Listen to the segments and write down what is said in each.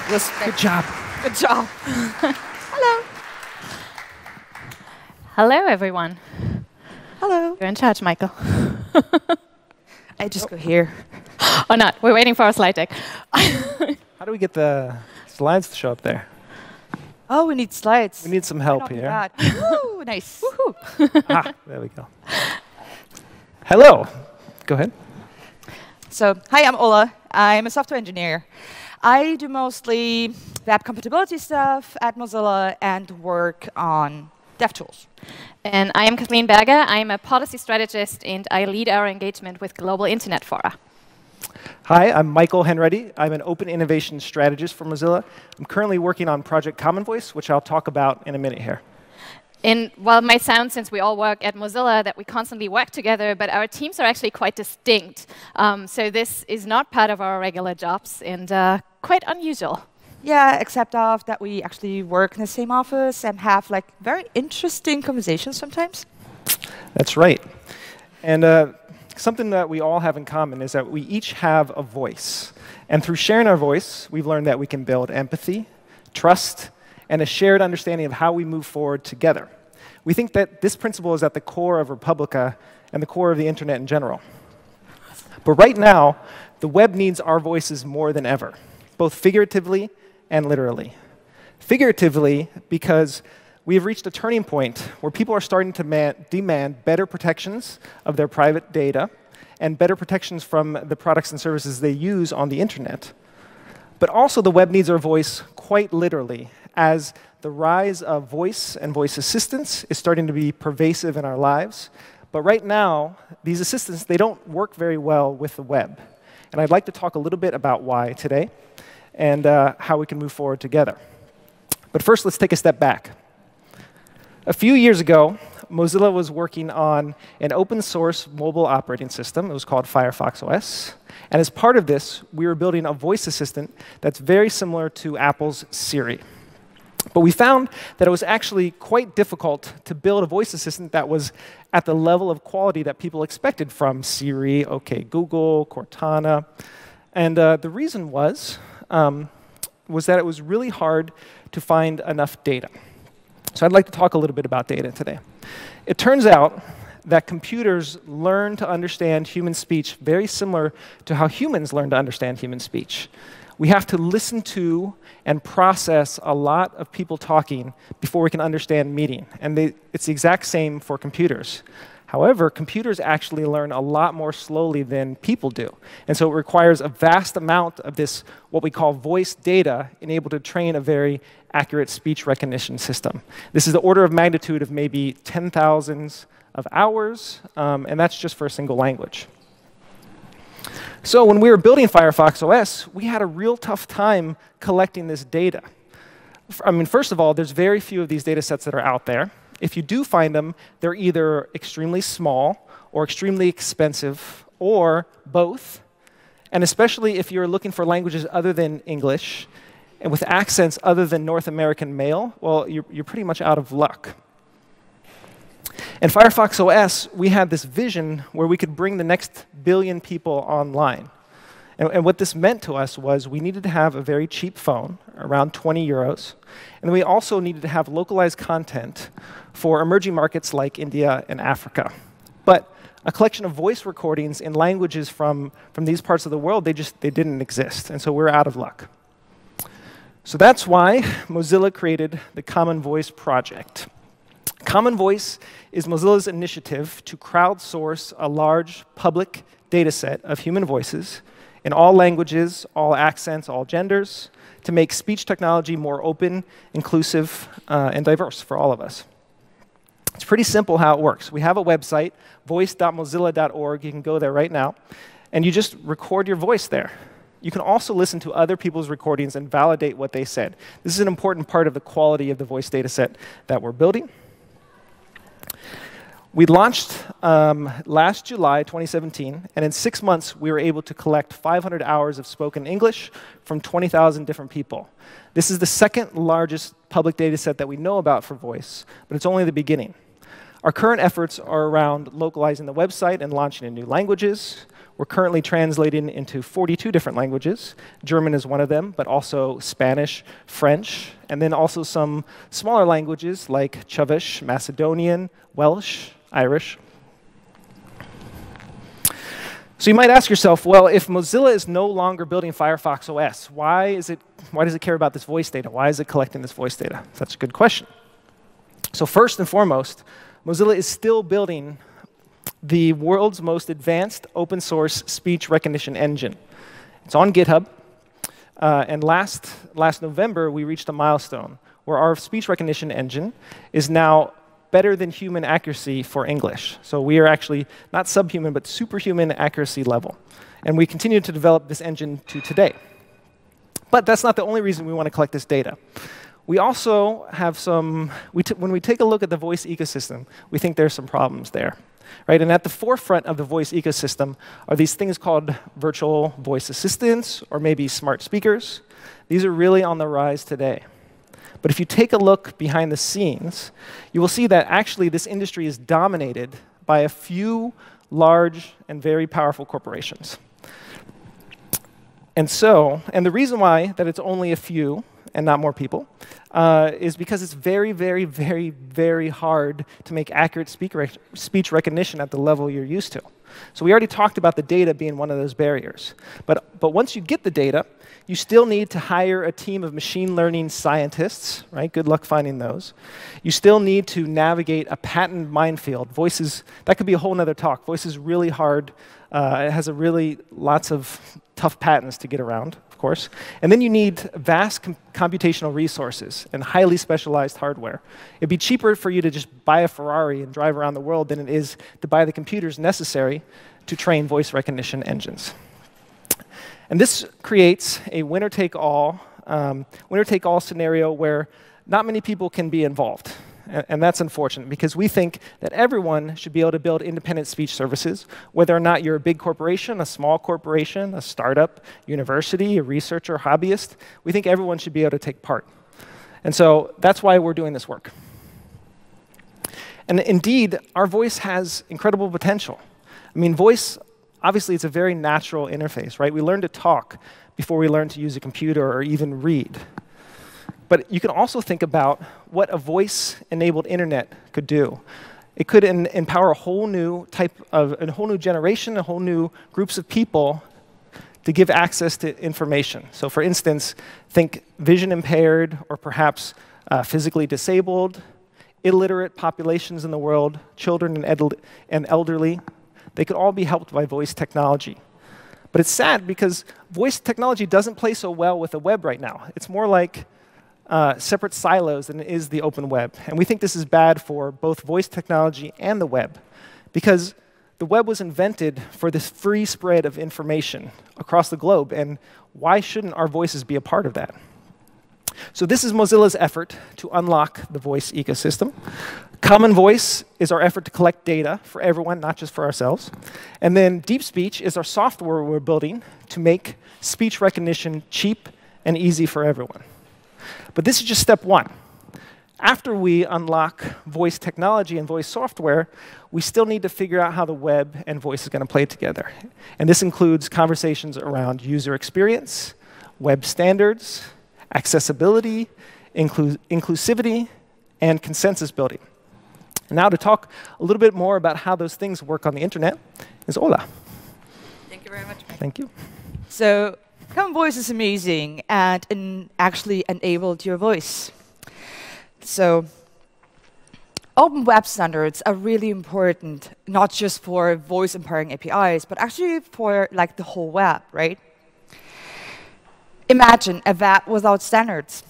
Good job. Good job. Hello. Hello, everyone. Hello. You're in charge, Michael. I just go here. Or not. We're waiting for our slide deck. How do we get the slides to show up there? Oh, we need slides. We need some help here. Woo, nice. Ah, there we go. Hello. Go ahead. So, hi, I'm Ola. I'm a software engineer. I do mostly web compatibility stuff at Mozilla and work on DevTools. And I am Cathleen Berger. I'm a policy strategist, and I lead our engagement with global internet fora. Hi, I'm Michael Henretty. I'm an open innovation strategist for Mozilla. I'm currently working on Project Common Voice, which I'll talk about in a minute here. And while it might sound, since we all work at Mozilla, that we constantly work together, but our teams are actually quite distinct. So this is not part of our regular jobs and quite unusual. Yeah, except that we actually work in the same office and have like very interesting conversations sometimes. That's right. And something that we all have in common is that we each have a voice. And through sharing our voice, we've learned that we can build empathy, trust, and a shared understanding of how we move forward together. We think that this principle is at the core of Republica and the core of the internet in general. But right now, the web needs our voices more than ever, both figuratively and literally. Figuratively, because we have reached a turning point where people are starting to demand better protections of their private data and better protections from the products and services they use on the internet. But also the web needs our voice quite literally, as the rise of voice and voice assistants is starting to be pervasive in our lives. But right now, these assistants, they don't work very well with the web. And I'd like to talk a little bit about why today and how we can move forward together. But first, let's take a step back. A few years ago, Mozilla was working on an open source mobile operating system. It was called Firefox OS. And as part of this, we were building a voice assistant that's very similar to Apple's Siri. But we found that it was actually quite difficult to build a voice assistant that was at the level of quality that people expected from Siri, OK Google, Cortana. And the reason was that it was really hard to find enough data. So I'd like to talk a little bit about data today. It turns out that computers learn to understand human speech very similar to how humans learn to understand human speech. We have to listen to and process a lot of people talking before we can understand meaning. And it's the exact same for computers. However, computers actually learn a lot more slowly than people do. And so it requires a vast amount of this, what we call voice data, in able to train a very accurate speech recognition system. This is the order of magnitude of maybe 10,000s of hours, and that's just for a single language. So when we were building Firefox OS, we had a real tough time collecting this data. I mean, first of all, there's very few of these data sets that are out there. If you do find them, they're either extremely small or extremely expensive, or both. And especially if you're looking for languages other than English and with accents other than North American male, well, you're pretty much out of luck. In Firefox OS, we had this vision where we could bring the next billion people online. And what this meant to us was we needed to have a very cheap phone, around 20 euros, and we also needed to have localized content for emerging markets like India and Africa. But a collection of voice recordings in languages from these parts of the world, they didn't exist, and so we're out of luck. So that's why Mozilla created the Common Voice project. Common Voice is Mozilla's initiative to crowdsource a large public data set of human voices in all languages, all accents, all genders, to make speech technology more open, inclusive, and diverse for all of us. It's pretty simple how it works. We have a website, voice.mozilla.org. You can go there right now, and you just record your voice there. You can also listen to other people's recordings and validate what they said. This is an important part of the quality of the voice data set that we're building. We launched last July 2017, and in 6 months, we were able to collect 500 hours of spoken English from 20,000 different people. This is the second largest public data set that we know about for voice, but it's only the beginning. Our current efforts are around localizing the website and launching in new languages. We're currently translating into 42 different languages. German is one of them, but also Spanish, French, and then also some smaller languages like Chuvash, Macedonian, Welsh, Irish. So you might ask yourself, well, if Mozilla is no longer building Firefox OS, why does it care about this voice data? Why is it collecting this voice data? That's a good question. So first and foremost, Mozilla is still building the world's most advanced open source speech recognition engine. It's on GitHub. And last November, we reached a milestone where our speech recognition engine is now better than human accuracy for English. So we are actually not subhuman, but superhuman accuracy level. And we continue to develop this engine to today. But that's not the only reason we want to collect this data. We also have some, when we take a look at the voice ecosystem, we think there's some problems there. Right? And at the forefront of the voice ecosystem are these things called virtual voice assistants, or maybe smart speakers. These are really on the rise today. But if you take a look behind the scenes, you will see that actually this industry is dominated by a few large and very powerful corporations. And the reason why that it's only a few and not more people is because it's very, very, very, very hard to make accurate speech recognition at the level you're used to. So we already talked about the data being one of those barriers. But once you get the data, you still need to hire a team of machine learning scientists, right? Good luck finding those. You still need to navigate a patent minefield. Voices, that could be a whole nother talk. Voice is really hard. It has lots of tough patents to get around, of course. And then you need vast computational resources and highly specialized hardware. It'd be cheaper for you to just buy a Ferrari and drive around the world than it is to buy the computers necessary to train voice recognition engines. And this creates a winner-take-all scenario where not many people can be involved. And that's unfortunate, because we think that everyone should be able to build independent speech services, whether or not you're a big corporation, a small corporation, a startup, university, a researcher, hobbyist. We think everyone should be able to take part. And so that's why we're doing this work. And indeed, our voice has incredible potential. I mean, voice, obviously, it's a very natural interface, right? We learn to talk before we learn to use a computer or even read. But you can also think about what a voice-enabled internet could do. It could empower a whole new generation, a whole new groups of people to give access to information. So for instance, think vision impaired, or perhaps physically disabled, illiterate populations in the world, children and elderly. They could all be helped by voice technology. But it's sad because voice technology doesn't play so well with the web right now. It's more like separate silos than it is the open web. And we think this is bad for both voice technology and the web, because the web was invented for this free spread of information across the globe, and why shouldn't our voices be a part of that? So this is Mozilla's effort to unlock the voice ecosystem. Common Voice is our effort to collect data for everyone, not just for ourselves. And then Deep Speech is our software we're building to make speech recognition cheap and easy for everyone. But this is just step one. After we unlock voice technology and voice software, we still need to figure out how the web and voice is going to play together. And this includes conversations around user experience, web standards, accessibility, inclusivity, and consensus building. And now to talk a little bit more about how those things work on the internet is Ola. Thank you very much, Mike. Thank you. So Common Voice is amazing and actually enabled your voice. So open web standards are really important, not just for voice-empowering APIs, but actually for the whole web, right? Imagine a web without standards,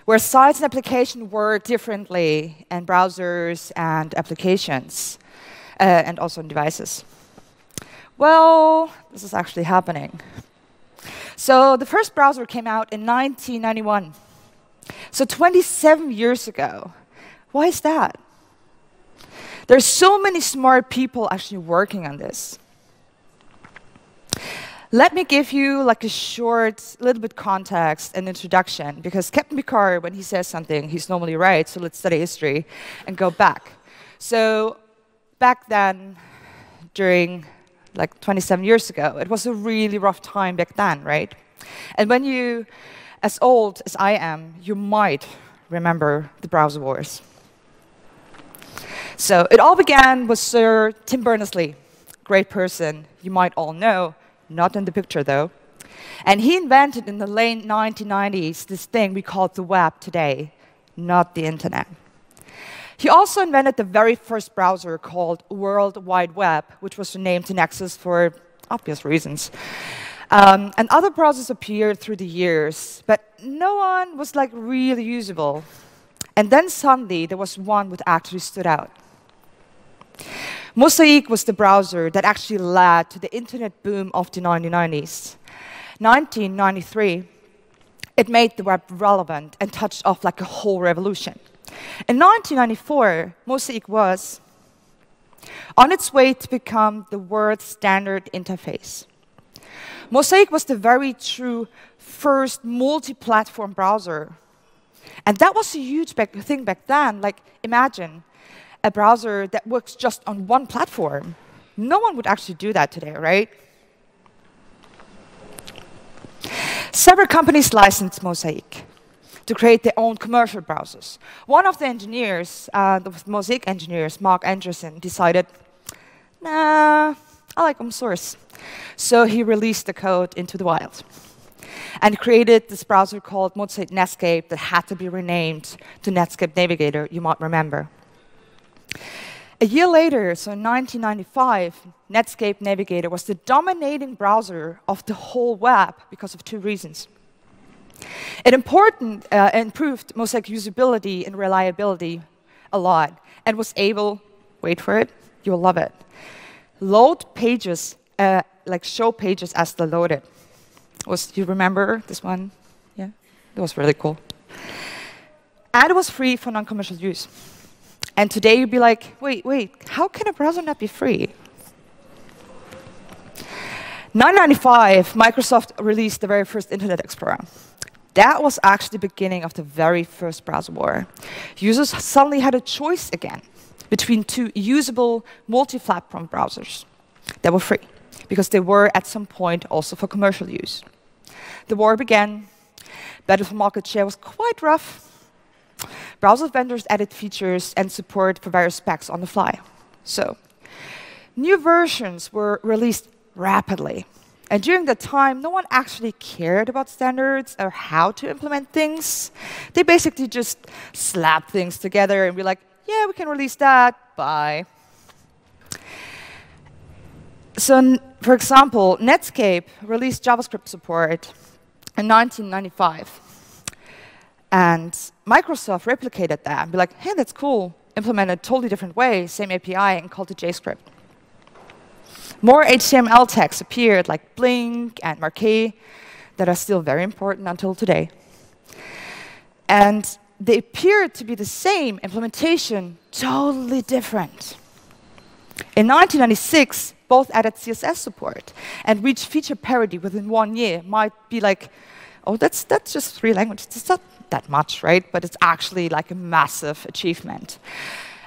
where sites and applications work differently in browsers and applications, and also on devices. Well, this is actually happening. So the first browser came out in 1991. So 27 years ago. Why is that? There's so many smart people actually working on this. Let me give you a short, little bit context and introduction, because Captain Picard, when he says something, he's normally right. So let's study history and go back. So back then, during like 27 years ago. It was a really rough time back then, right? And when you, as old as I am, you might remember the browser wars. So it all began with Sir Tim Berners-Lee, great person you might all know, not in the picture though. And he invented in the late 1990s this thing we call the web today, not the internet. He also invented the very first browser called World Wide Web, which was renamed to Nexus for obvious reasons. And other browsers appeared through the years, but no one was like really usable. And then suddenly there was one that actually stood out. MOSAIC was the browser that actually led to the internet boom of the 1990s. 1993, it made the web relevant and touched off like a whole revolution. In 1994, MOSAIC was on its way to become the world's standard interface. MOSAIC was the very true first multi-platform browser. And that was a huge thing back then. Like, imagine a browser that works just on one platform. No one would actually do that today, right? Several companies licensed MOSAIC to create their own commercial browsers. One of the engineers, the MOSAIC engineers, Mark Anderson, decided, nah, I like open source. So he released the code into the wild and created this browser called MOSAIC NETSCAPE that had to be renamed to NETSCAPE Navigator, you might remember. A year later, so in 1995, NETSCAPE Navigator was the dominating browser of the whole web because of two reasons. It improved MOSAIC usability and reliability a lot and was able, wait for it, you'll love it, load pages, like show pages as they're loaded. You remember this one? Yeah, it was really cool. And it was free for non-commercial use. And today you'd be like, wait, how can a browser not be free? 1995, Microsoft released the very first Internet Explorer. That was actually the beginning of the very first browser war. Users suddenly had a choice again between two usable multi-platform browsers that were free, because they were at some point also for commercial use. The war began. Battle for market share was quite rough. Browser vendors added features and support for various specs on the fly. So, new versions were released rapidly. And during that time, no one actually cared about standards or how to implement things. They basically just slapped things together and be like, yeah, we can release that, bye. So, for example, NETSCAPE released JavaScript support in 1995. And Microsoft replicated that and be like, hey, that's cool. Implement a totally different way, same API, and called it JScript. More HTML tags appeared, like Blink and Marquee, that are still very important until today. And they appeared to be the same implementation, totally different. In 1996, both added CSS support and reached feature parity within 1 year. Might be like, oh, that's just 3 languages. It's not that much, right? But it's actually like a massive achievement.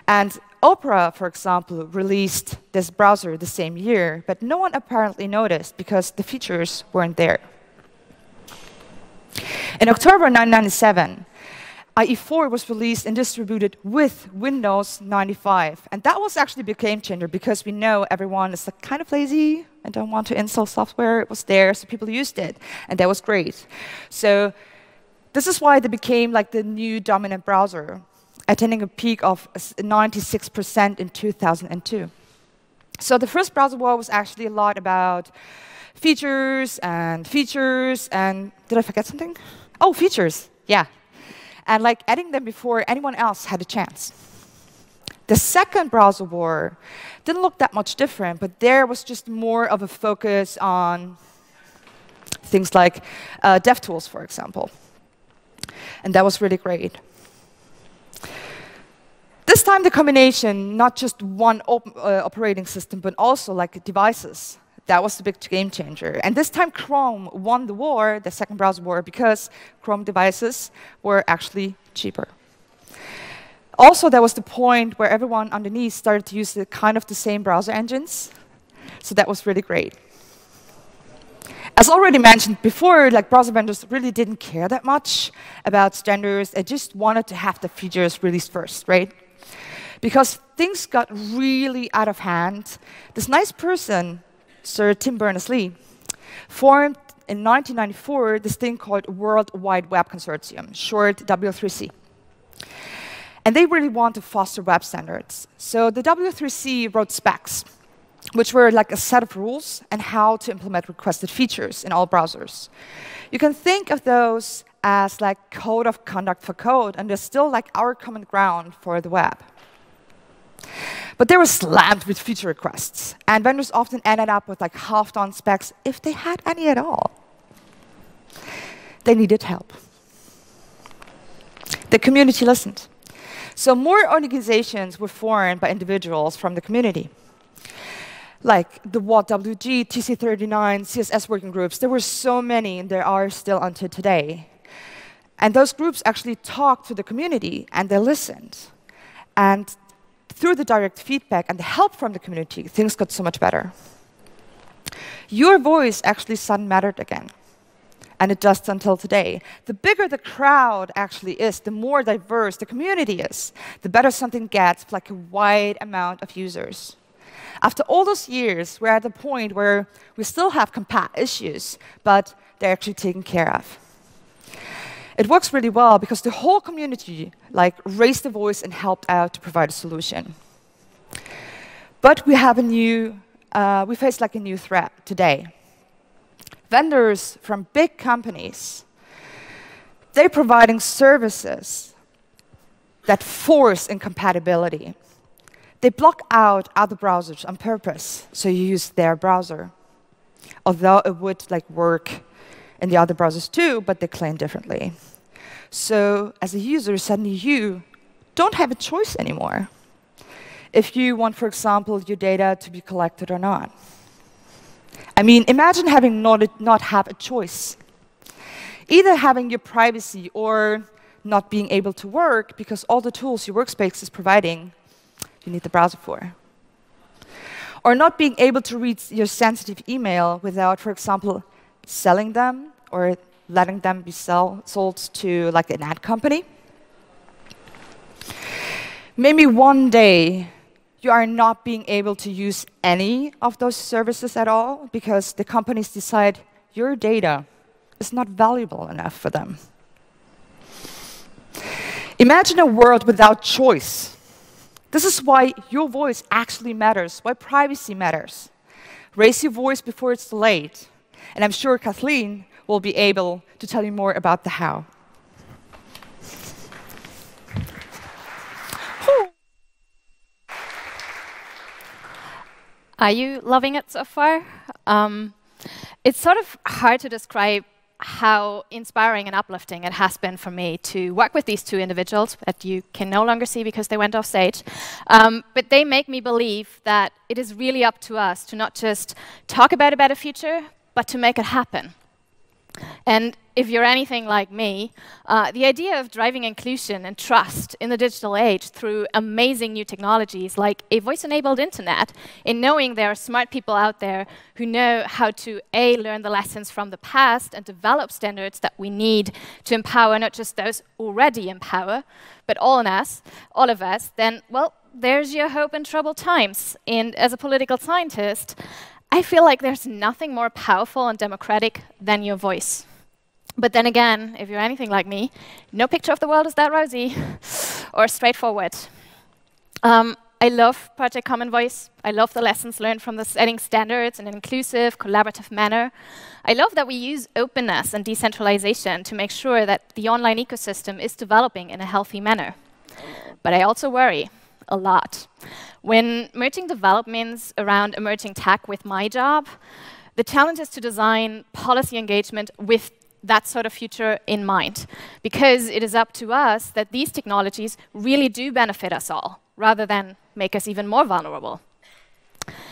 And Opera, for example, released this browser the same year, but no one apparently noticed because the features weren't there. In October 1997, IE4 was released and distributed with Windows 95. And that was actually a game changer because we know everyone is like kind of lazy and don't want to install software. It was there, so people used it. And that was great. So this is why they became like the new dominant browser, attaining a peak of 96% in 2002. So the first browser war was actually a lot about features, and did I forget something? Oh, features, yeah. And like adding them before anyone else had a chance. The second browser war didn't look that much different, but there was just more of a focus on things like DevTools, for example. And that was really great. This time the combination, not just one operating system, but also like devices. That was the big game changer. And this time Chrome won the war, the second browser war, because Chrome devices were actually cheaper. Also, that was the point where everyone underneath started to use the kind of the same browser engines. So that was really great. As already mentioned before, like browser vendors really didn't care that much about standards. They just wanted to have the features released first, right? Because things got really out of hand, this nice person, Sir Tim Berners-Lee, formed in 1994 this thing called World Wide Web Consortium, short W3C. And they really want to foster web standards. So the W3C wrote specs, which were like a set of rules and how to implement requested features in all browsers. You can think of those as like code of conduct for code, and they're still like our common ground for the web. But they were slammed with feature requests, and vendors often ended up with like half-done specs, if they had any at all. They needed help. The community listened. So more organizations were formed by individuals from the community, like the WATWG, TC39, CSS working groups. There were so many, and there are still until today. And those groups actually talked to the community, and they listened. And through the direct feedback and the help from the community, things got so much better. Your voice actually suddenly mattered again. And it does until today. The bigger the crowd actually is, the more diverse the community is, the better something gets for like a wide amount of users. After all those years, we're at the point where we still have compat issues, but they're actually taken care of. It works really well because the whole community like raised the voice and helped out to provide a solution. But we have we face like a new threat today. Vendors from big companies, they're providing services that force incompatibility. They block out other browsers on purpose, so you use their browser. Although it would like work in the other browsers too, but they claim differently. So as a user, suddenly you don't have a choice anymore if you want, for example, your data to be collected or not. I mean, imagine having not have a choice. Either having your privacy or not being able to work because all the tools your workspace is providing, you need the browser for. Or not being able to read your sensitive email without, for example, selling them or letting them be sold to like an ad company. Maybe one day you are not being able to use any of those services at all because the companies decide your data is not valuable enough for them. Imagine a world without choice. This is why your voice actually matters, why privacy matters. Raise your voice before it's too late. And I'm sure Cathleen will be able to tell you more about the how. Are you loving it so far? It's sort of hard to describe how inspiring and uplifting it has been for me to work with these two individuals that you can no longer see because they went off stage. But they make me believe that it is really up to us to not just talk about a better future, but to make it happen. And if you're anything like me, the idea of driving inclusion and trust in the digital age through amazing new technologies like a voice-enabled internet, in knowing there are smart people out there who know how to A, learn the lessons from the past and develop standards that we need to empower not just those already in power, but all of us, then, well, there's your hope in troubled times. And as a political scientist, I feel like there's nothing more powerful and democratic than your voice. But then again, if you're anything like me, no picture of the world is that rosy or straightforward. I love Project Common Voice. I love the lessons learned from the setting standards in an inclusive, collaborative manner. I love that we use openness and decentralization to make sure that the online ecosystem is developing in a healthy manner. But I also worry a lot. When merging developments around emerging tech with my job, the challenge is to design policy engagement with that sort of future in mind, because it is up to us that these technologies really do benefit us all, rather than make us even more vulnerable.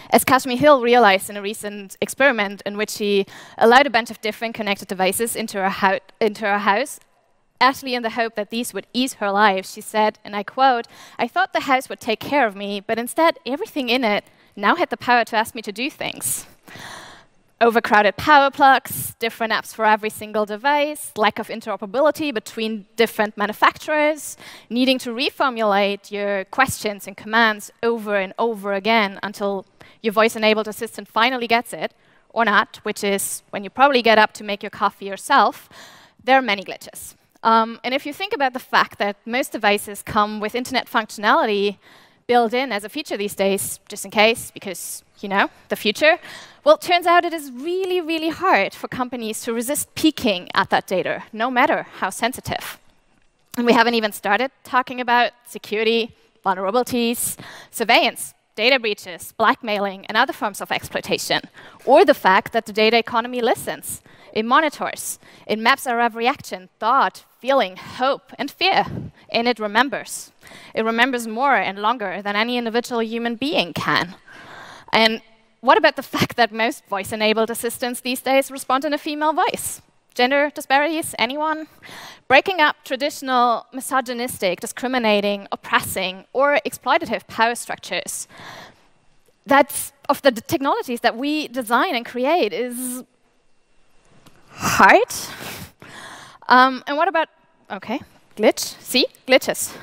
As Kashmir Hill realized in a recent experiment in which he allowed a bunch of different connected devices into her house, actually in the hope that these would ease her life, she said, and I quote, "I thought the house would take care of me, but instead everything in it now had the power to ask me to do things. Overcrowded power plugs, different apps for every single device, lack of interoperability between different manufacturers, needing to reformulate your questions and commands over and over again until your voice-enabled assistant finally gets it, or not, which is when you probably get up to make your coffee yourself. There are many glitches. And if you think about the fact that most devices come with internet functionality built in as a feature these days, just in case, because, you know, the future, well, it turns out it is really, really hard for companies to resist peeking at that data, no matter how sensitive. And we haven't even started talking about security, vulnerabilities, surveillance, data breaches, blackmailing, and other forms of exploitation, or the fact that the data economy listens. It monitors. It maps our every action, thought, feeling, hope, and fear. And it remembers. It remembers more and longer than any individual human being can. And what about the fact that most voice-enabled assistants these days respond in a female voice? Gender disparities? Anyone? Breaking up traditional misogynistic, discriminating, oppressing, or exploitative power structures. That's of the technologies that we design and create is hard. And what about, okay, glitch? See? Glitches.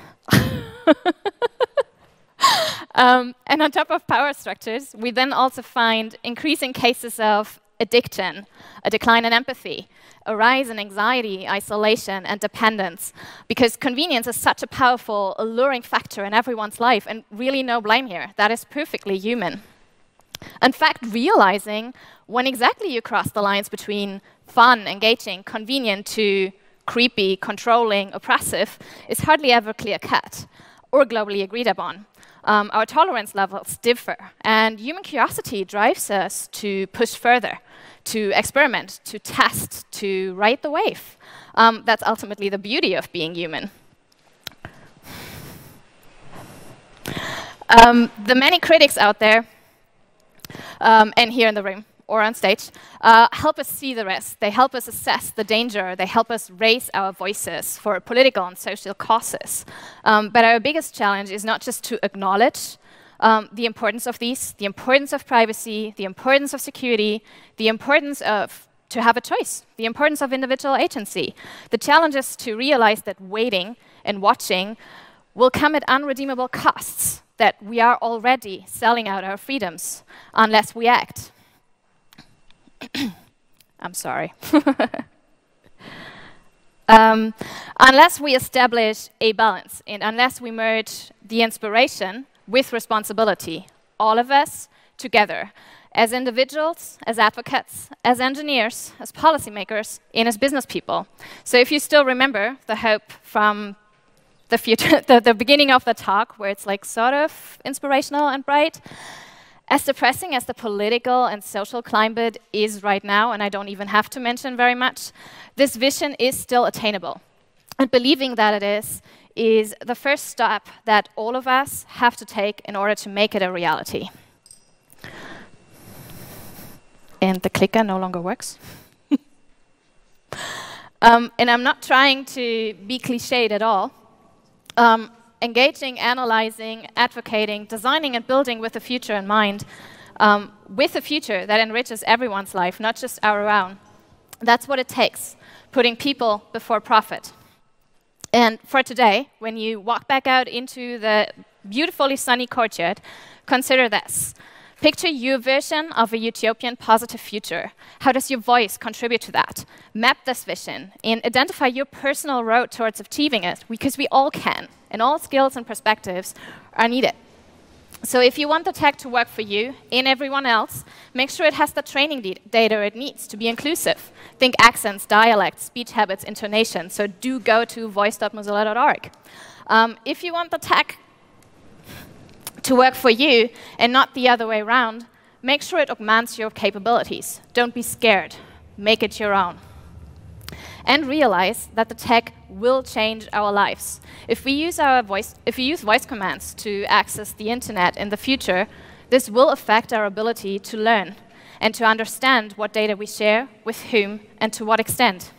And on top of power structures, we then also find increasing cases of addiction, a decline in empathy, a rise in anxiety, isolation, and dependence, because convenience is such a powerful, alluring factor in everyone's life, and really no blame here. That is perfectly human. In fact, realizing when exactly you cross the lines between fun, engaging, convenient to creepy, controlling, oppressive is hardly ever clear-cut or globally agreed upon. Our tolerance levels differ, and human curiosity drives us to push further, to experiment, to test, to ride the wave. That's ultimately the beauty of being human. The many critics out there, and here in the room, or on stage, help us see the risk. They help us assess the danger. They help us raise our voices for political and social causes. But our biggest challenge is not just to acknowledge the importance of these, the importance of privacy, the importance of security, the importance of to have a choice, the importance of individual agency. The challenge is to realize that waiting and watching will come at unredeemable costs, that we are already selling out our freedoms unless we act. I'm sorry. Unless we establish a balance and unless we merge the inspiration with responsibility, all of us together, as individuals, as advocates, as engineers, as policymakers, and as business people. So if you still remember the hope from the future, the beginning of the talk, where it's like sort of inspirational and bright, as depressing as the political and social climate is right now, and I don't even have to mention very much, this vision is still attainable. And believing that it is the first step that all of us have to take in order to make it a reality. And the clicker no longer works. And I'm not trying to be cliched at all. Engaging, analyzing, advocating, designing and building with the future in mind, with a future that enriches everyone's life, not just our own. That's what it takes, putting people before profit. And for today, when you walk back out into the beautifully sunny courtyard, consider this. Picture your version of a utopian positive future. How does your voice contribute to that? Map this vision and identify your personal road towards achieving it, because we all can, and all skills and perspectives are needed. So if you want the tech to work for you and everyone else, make sure it has the training data it needs to be inclusive. Think accents, dialects, speech habits, intonation. So do go to voice.mozilla.org. If you want the tech to work for you and not the other way around, make sure it augments your capabilities. Don't be scared. Make it your own. And realize that the tech will change our lives. If we use voice commands to access the internet in the future, this will affect our ability to learn and to understand what data we share, with whom, and to what extent.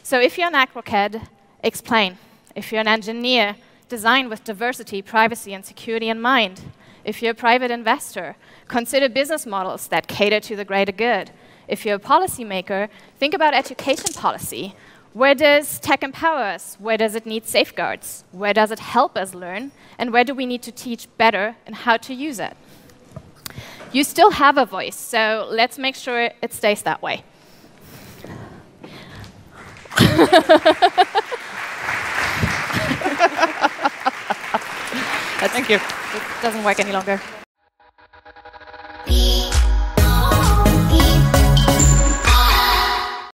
So if you're an advocate, explain. If you're an engineer, design with diversity, privacy, and security in mind. If you're a private investor, consider business models that cater to the greater good. If you're a policymaker, think about education policy. Where does tech empower us? Where does it need safeguards? Where does it help us learn? And where do we need to teach better and how to use it? You still have a voice, so let's make sure it stays that way. Thank you. It doesn't work any longer.